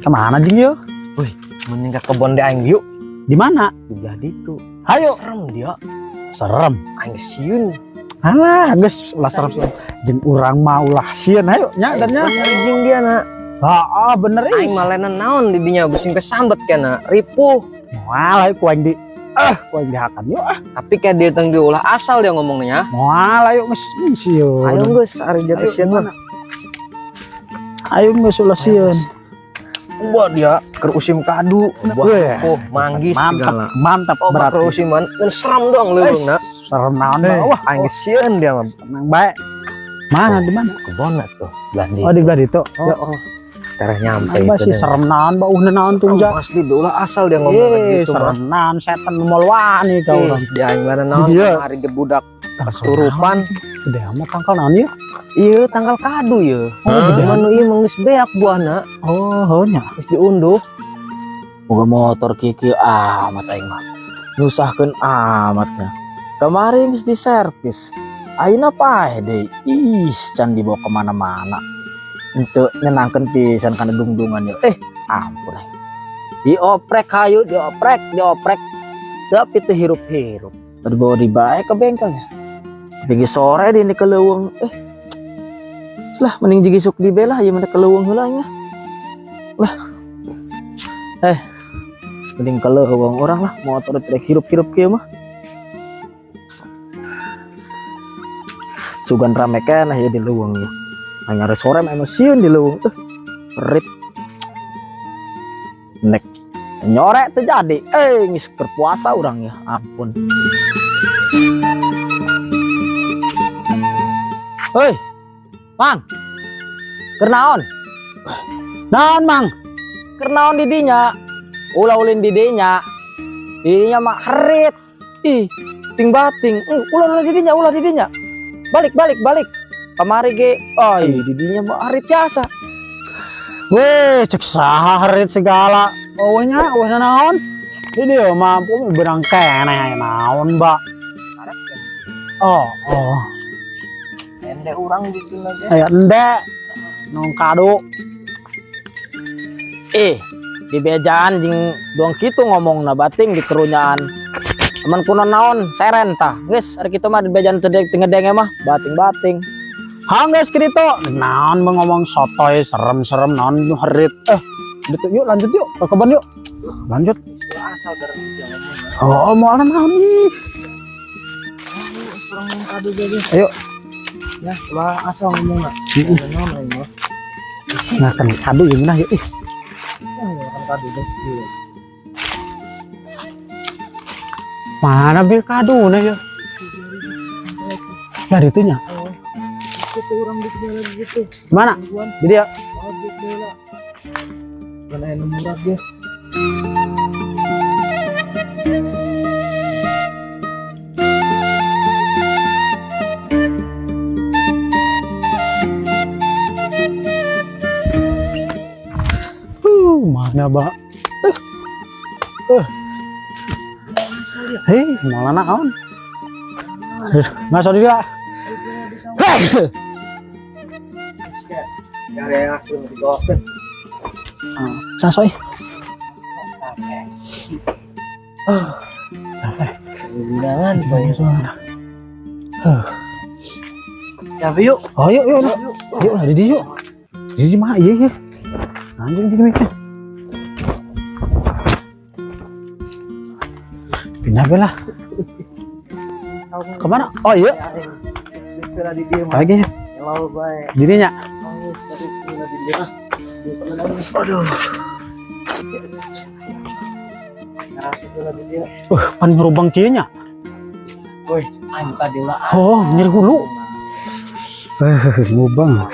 Kemana Jing yo? Wih, mending ke kebon deh aing yuk. Di mana? Jadi tuh. Ayo. Serem dia. Serem. Aing sieun. Alah, geus ulah serem. Jeung urang mah ulah sieun hayo nya dan nya. Bener jeung dia na. Heeh, bener Aing malena naon di dinya busing kesambet kana ripuh. Moal ku aing di ku aing dihakan yuk Tapi kayak dia teng diulah asal dia ngomongnya. Moal ayo geus sieun. Ayo geus ari jatuh sieun mah. Ayo geus ulah sieun. Wah dia keur usim kadu, buah manggis segala. Mantap Oh berat. keur usiman ngan serem doang leuweungna. Serem naon wah Aing sieun dia mah. tenang bae. Mana di mana? Kebon tuh. Belandi. Oh di Gladi itu. Ya oh. Terah nyampe Masih serem naon bauhna naon tunja. Asli ulah asal dia ngomong gitu mah. Serem naon setan moal wani ka urang. Dia aing mana naon hari ge budak kesurupan. Gede amat tangkal naon ieu? Iya tanggal kadu ya. Cuman nu ieu geus beak buahna. Oh, heunya. Geus diunduh. Boga motor kieu amat aing mah. Nyusahkeun amatnya. Kemarin geus diservis. Ayeuna paeh deui. Ih, can dibawa kemana-mana. Untuk nyenangkeun pisan kana dungdungan ya. Ampun aing. Dioprek hayu, dioprek. Tapi teu hirup-hirup. Dibawa di bae ke bengkelnya. Pagi sore di keleuweung. Lah mending jigi sok dibela ya mana keleuweung heula nya. Lah. Mending keleuweung orang lah motor trek hirup-hirup kieu mah. Sugan rame keneh ya di leuweung ya. Anyare sore mah emosian di leuweung. Rit. Nek nyore teu jadi. Geus keur puasa urang ya. Ampun. Hei. Mang. Keur naon? Naon, Mang? Keur naon di dinya? Ulah ulin di dinya. Di dinya mah herit. Ih, ting bating. Ulah di dinya. Balik. Kamari ge. Di dinya mah herit biasa. Weh, cek saha harit segala. Eueuhnya naon? Di dieu mah berang keneh naon, Mbak. Oh. Ende urang bikin aja. Aya ende. Nong kado. Di bejaan jeung doang kitu ngomongna bating di kerunyaan. Teman kuno naon seren tah. Geus ari kitu mah di bejaan teu ngedenge mah bating-bating. Geus kitu. Naon ngomong sotoy serem-serem naon nu harit. Yuk lanjut yuk ke kebun yuk. Lanjut. Asal gareng jalan. Oh, moal naon nih? Surang kado ge. Ayo. Ya, lah asal ngomongna. Naon aing mah. Nah, kan kado yang mana yuk. Kado deh. Mana bil kado na ya? Ya ditunya. Itu orang di bela gitu. Mana? Jadi ya. Di bela. Mana yang murah dia? Mana ba? Hei, malah naon? Masuk di lah. Gare langsung digokeun. Sasoy. Jangan banyak suara. Ya yuk. Oh yuk lah di yuk. Di mah iya. Anjing di mikir. Pindah belah. Kemana? Oh iya. Lagi. Dirinya. Aduh. Pan ngerubang kieunya. Woi, aing tadi ulah. Oh, nyeri hulu. Ngubang.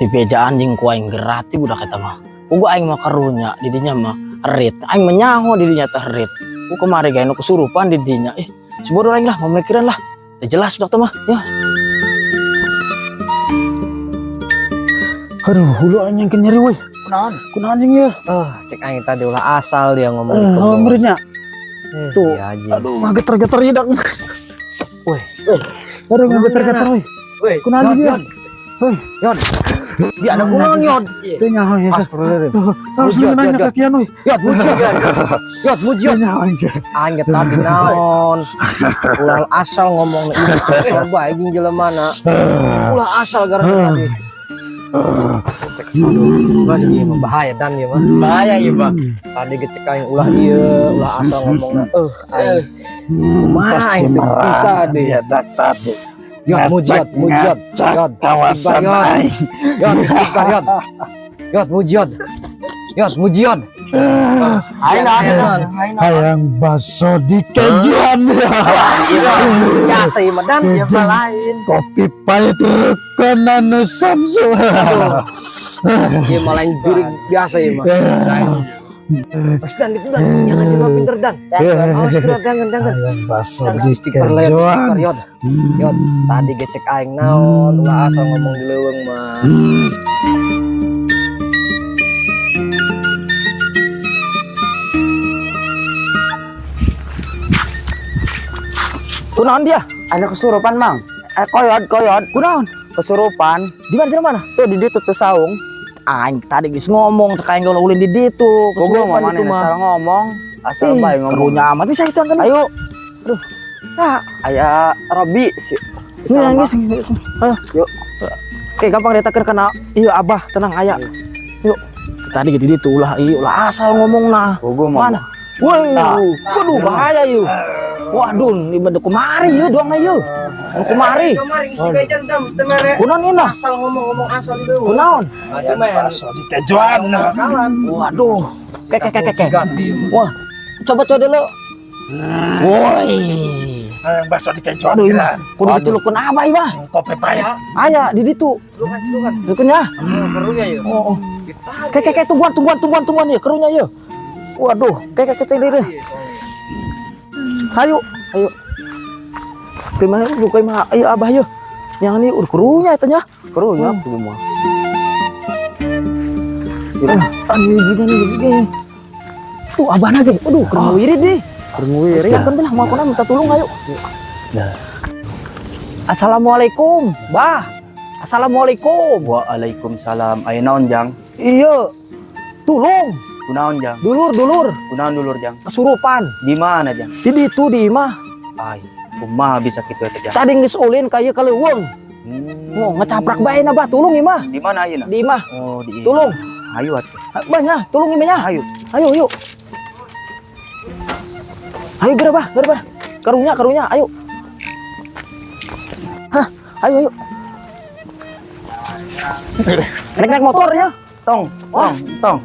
Di bejaan jeung ku aing gerati budak eta mah. Uga aing mah karunya di dinya mah herit. Aing menyaho di dinya teh herit. Ku kemari gawe nu kesurupan di dinya. Sebodoh aing lah, memikiran lah. Teu jelas budak teh mah. Ya. Aduh, hulu anjing ke nyeri weh. Kunaon anjing ya? Cek aing tadi ulah asal dia ngomong gitu. Meureunnya. Tuh. Iya, Aduh, ngageter-geter idak. Weh. Aduh, ngageter-geter weh. Weh, Kunaon anjing ya? Yod. Dia ada kulon Yod. Teu nyaho ya. Mujiot, Yod, mujiot. Yod, mujiot. Aing ge tadi naon. Ulah asal ngomong ini asal bae jeung jelemana. Ulah asal gara-gara tadi. Bah ieu mah bahaya dan ieu mah. Bahaya ieu mah. Tadi ge cek aing ulah ieu, ulah asal ngomongna. Aing. Kumaha aing teu bisa deh. Ya datat. Yod, mujiot. Yod, kawasan aing. Yod, istighfar Yod. Yod, mujiot. Aing Hayang baso di kejuan. biasa ieu mah dan ieu mah lain. Kopi pahit rekonan nu samsu. Ieu mah lain jurig biasa ieu mah. Mas Dan itu Dan, jangan cuma pinter Dan. Awas gerak jangan. Hayang baso Dan di istighfar lain, kejuan. istighfar Yod. Yod, tadi gecek aing naon, ulah asal ngomong di leuweung mah. Kunaon dia? Ada kesurupan, Mang. Koyod. Kunaon? Kesurupan. Di mana? Tuh di ditu tuh saung. Aing tadi geus ngomong cek aing ulin di ditu. Gua mau Kesurupan mana itu mah. asal ngomong. Asal bae ngomong. Kerunya amat bisa itu kan. Ayo. Aduh. Tak. Aya Robi sih. Ini nangis. Ayo. Yuk. Oke, gampang ditaker kana. Iya, Abah, tenang aya. Yuk. Tadi di ditu ulah asal ngomong nah. Gua mau. Mana? Woi, waduh bahaya yuk. Waduh, ibadah kemari yuk doang ayo. Kemari. Kunaon ieu nah? Asal ngomong asal di leuweung. Kunaon? Baso di kejuan. Waduh. Kek. Wah, coba dulu. Woi. Hayang baso di kejuan. Aduh, kudu dicelupkeun abah ieu mah. Kopi pahit. Aya di ditu. Celukan. Dikeun ya. Kerunya ya. Oh. Kek tungguan ya kerunya ya. Waduh, kek deh. Ayo. Kemana ayo abah yuk. Yang ini kerunya tanya. Kerunya tuh mah. Begini. Tuh abah lagi. Aduh, kerunya wirid deh. Kerunya Ya kan lah mau kena minta tolong ayo. Assalamualaikum, Bah. Assalamualaikum. Waalaikumsalam. Aya naon Jang? Iya. Tulung. Kunaon Jang? Dulur. Kunaon dulur Jang? Kesurupan. Di mana Jang? Di ditu di imah. Ay, kumaha bisa kitu eta Jang? Tadi geus ulin ka ieu ka leuweung. Oh, ngecaprak bae na Bah, tulung imah. Di mana ayeuna? Di imah. Oh, di. Tulung. Ayo atuh. Bah nya, tulung imahnya. Ayo. Ayo. Ayo geura Bah. Karunya, ayo. Hah, ayo. Naik motor ya. Tong.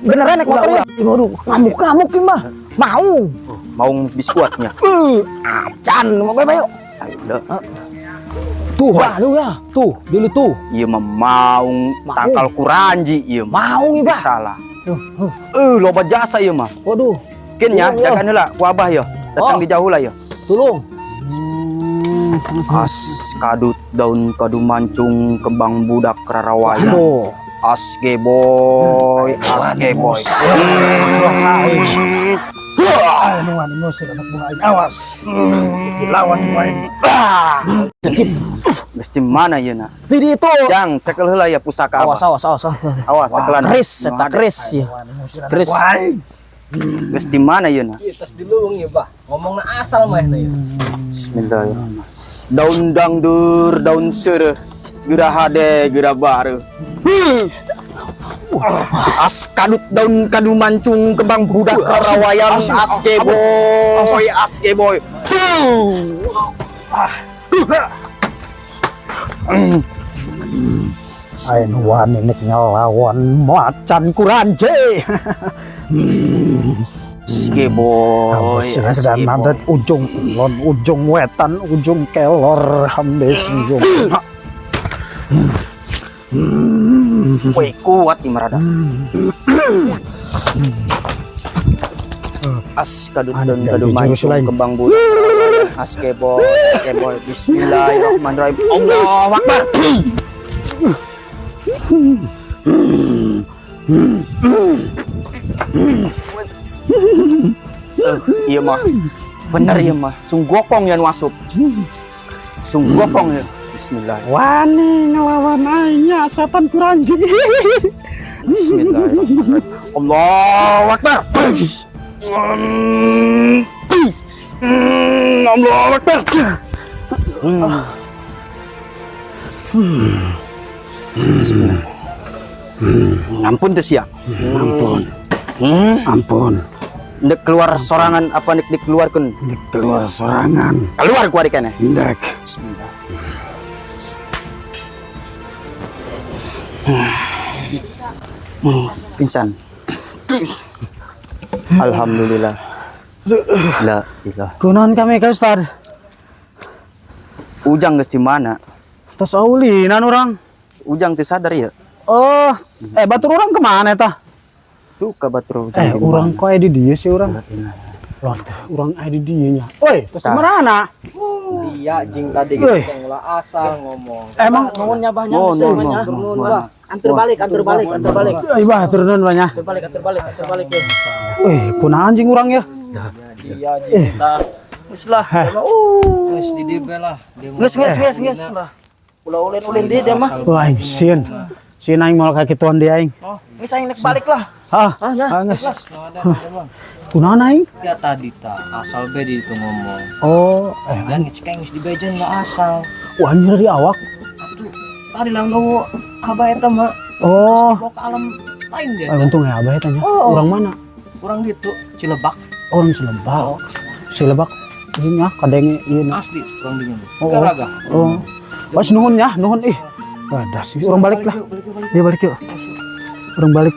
Beneran naik motor ya? Waduh, ngamuk mah. Mau biskuitnya. Acan, mau bae yuk. Ayo udah. Tuh, lu ya. Tuh, dulu tuh. Ieu mah maung tangkal kuranji ieu mah. Mau iba. Salah. Loba jasa ieu mah. Waduh. Kin nya jagaan heula ku abah ya. Datang di jauh lah ya. Tulung. As kadut daun kadu mancung kembang budak rarawaya. Aduh. Asge boy. Awas. Lawan main. Mesti mana ieu na? Di ditu. Jang cekel heula ya pusaka abah. Awas. Awas cekelan. Keris ya. Keris. Geus di mana ieu na? Ieu tas di leuweung ya, Bah. Ngomongna asal mah ya. Bismillahirrahmanirrahim. Daun dangdur, daun seureuh, geura hade, geura bareuh. As kadut daun kadu mancung kembang budak rarawayang asge boy. Ain wani nek ngelawan macan kuranje. Asge boy. Dan ada ujung kulon, ujung wetan, ujung kelor hambes ujung. Woi kuat di marada. As kadut daun kadu mancung kembang budak asge boy. Bismillahirrahmanirrahim. Allahu Akbar. Iya mah bener ya mah sunggokong yang masuk sunggokong ya. Bismillah. Wani ngelawan aingnya setan kuranji. Bismillahirrahmanirrahim. Allahu Akbar. Allahu Akbar. Bismillah. Ampun tuh ya. Ampun. Ampun. Nek keluar sorangan apa nek dikeluarkan? Keluar sorangan. Keluar kuarikannya. Ndak. Pingsan. Alhamdulillah. La ilah. Kunaon kami ka Ustaz? Ujang geus di mana? Tas aulinan orang. Ujang teu sadar ya? Oh, batur orang kemana tah? Tuh ka batur ujang. Orang kok di dia sih orang. Loh, orang di dia nya. Oi, terus kemana? Iya jing tadi Weh. kita ngulah asal ngomong. Emang Nuhunnya banyak Mohon, sih mohon, banyak. mohon, Nuhun, mohon. Bah. Antar balik. Ibah turun banyak. Antar balik ya. Kunaon anjing orang ya? Iya, Jing. Nah, geus lah. Geus di DB lah. Geus lah. Ulah ulin di dia mah. Wah, sin. Sin aing mau ka kituan dia aing. Oh, geus aing nek balik lah. Hah? Ya. Geus. Ada bang. Kunaon aing? Ya tadi asal bedi itu ngomong. Oh, Dan ngecekeng geus di bejan lah asal. wah anjir di awak. Atuh tadi lang gawo abah eta mah. Oh, Bawa ke alam lain dia. untung ya abah tanya. Oh. Orang mana? Kurang gitu Cilebak Orang Selebak. Selebak. Ini ya kadang ieu na. asli kurang dingin. Oh, oh. Garaga. Oh. Pas nuhun ya, nuhun ih. Wadah sih orang balik lah. Iya balik yuk. Orang balik.